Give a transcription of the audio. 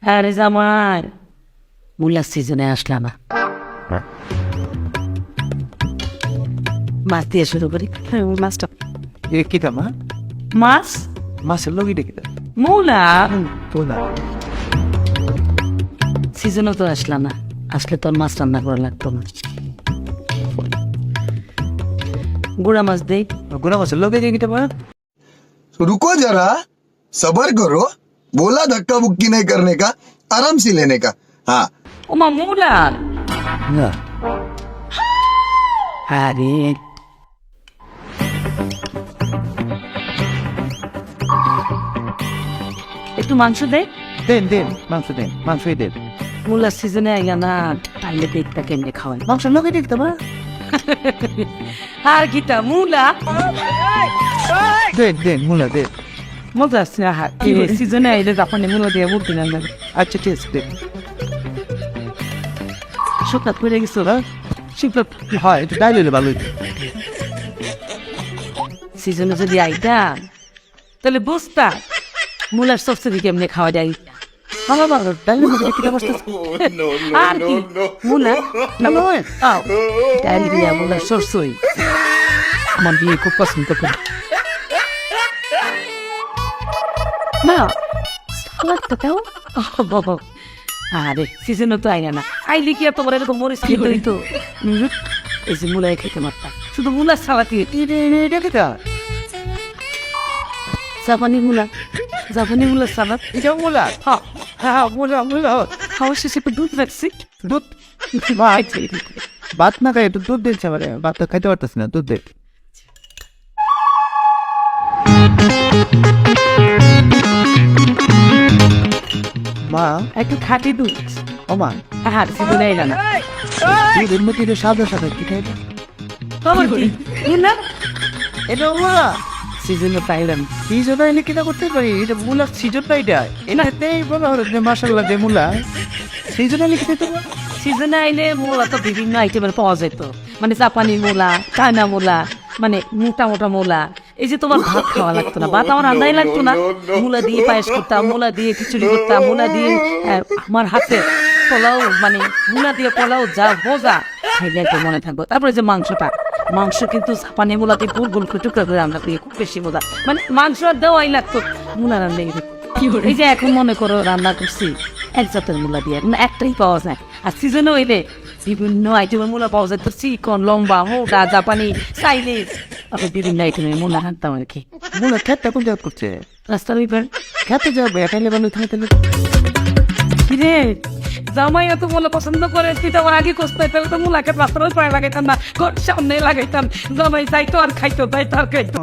আরে জামাই মূলার সিজনে আসলা না, মাছ দিয়ে শুরু করি। মাছটা এ কিতা মা? মাছ মাছের লগিটা কিতা? মূলা তোলা সিজনও তো আসলা না, আসলে তোর মাছ রান্না করা লাগতো না। গুড়া মাছ দেই। গুনা মাছের লগে যে কিতা মা? तो रुको जरा सबर करो बोला धक्का बुक्की नहीं करने का आराम से लेने का हाँ ওমা মূলা। না আরে একটু মাংস দে। দেন দেন মাংস দেন, মাংসই দেন। মূলার সিজনে আইয়া না, তাইলে দেখতা কেমনে খাওয়াই। মাংসের লগে দেখতে মা? আর গীতা মূলা দেন দেন মুলা দেন। মজা আসছে না। সিজনে আইলে জাপানি মূলা দিয়ে বুঝতে না লাগে। আচ্ছা ঠিক আছে দেন। শুকনা পড়ে গেছো না? শিবলা হয় একটু ডাইল হইলে ভালো হইতো। সিজনে যদি আইতাম তাহলে বুঝতা মূলার সবসিডি কেমনে খাওয়া যায়। আমার মা ডাইলের মধ্যে কিতা বসতেছে? আর কি মূলা ডাইল দিয়া মূলার সরসই আমার বিয়ে খুব পছন্দ করে। মা সালাদটা দাও। বাবা আরে সিজনও তো আইনা না, আইলে কি আর তোমার এরকম মরিচ খেতে হইতো? এই যে মূলাই খেতে মারতাম, শুধু মূলার সালাতি। এটা কিতা? জাপানি মূলা, জাপানি মূলার সালাদ। এটা মুলা? হ্যাঁ হ্যাঁ মুলা মুলা। খাওয়ার শেষে একটু দুধ রাখছি। দুধ? মা ভাত না খাই একটু দুধ দিচ্ছে আমার, ভাত তো খাইতে পারতেছি না, দুধ দে। মা একটু খাঁটি দুধ। ও মা হ্যাঁ সিজনে আইলা না। দুধের মধ্যে একটু সাদা সাদা কি খাইবে? খবর কি মূলা এটা মুলা সিজনে পাইলাম। এই জন্য এনে কিনা করতে পারি, এটা মুলার সিজন না, এটা এনাতেই বলা হলো যে মাসাল্লাহ যে মুলা সেই জন্য এনে খেতে পারবো। সিজনে আইলে মূলা তো বিভিন্ন আইটেমের পাওয়া যেত, মানে জাপানি মূলা, চায়না মূলা, মানে মোটা মোটা মূলা। এই যে তোমার ভাত খাওয়া লাগতো না, ভাত আমার রান্নাই লাগতো না। মূলা দিয়ে পায়েস করতাম, মূলা দিয়ে খিচুড়ি করতাম, মূলা দিয়ে আমার হাতে পোলাও, মানে মূলা দিয়ে পোলাও যা মজা খাইলে একটু মনে থাকবো। তারপরে যে মাংসটা, মাংস কিন্তু জাপানি মূলা দিয়ে গোল গোল করে টুকরা করে রান্না করি, খুব বেশি মজা। মানে মাংস আর দেওয়াই লাগতো, মূলা রান্না। এই যে এখন মনে করো রান্না করছি এক জাতের মূলা দিয়ে, এখন একটাই পাওয়া যায়। আর সিজনে হইলে বিভিন্ন আইটেমের মূলা পাওয়া যায়, তো চিকন, লম্বা, মোটা, জাপানি, চাইনিজ, আবার বিভিন্ন আইটেমের মূলা রাখতাম আর কি। মুলা খেতে কোন জায়গা করছে? রাস্তার ওইবার খেতে যাবে একাইলে ভালো থাকে। কিরে জামাই এত মূলা পছন্দ করে, তুই তো আমার আগে কষ্ট তাহলে তো মূলাকে রাস্তার ওই পায়ে লাগাইতাম না, ঘর সামনে লাগাইতাম। জামাই যাইতো আর খাইতো, যাইতো আর খাইতো।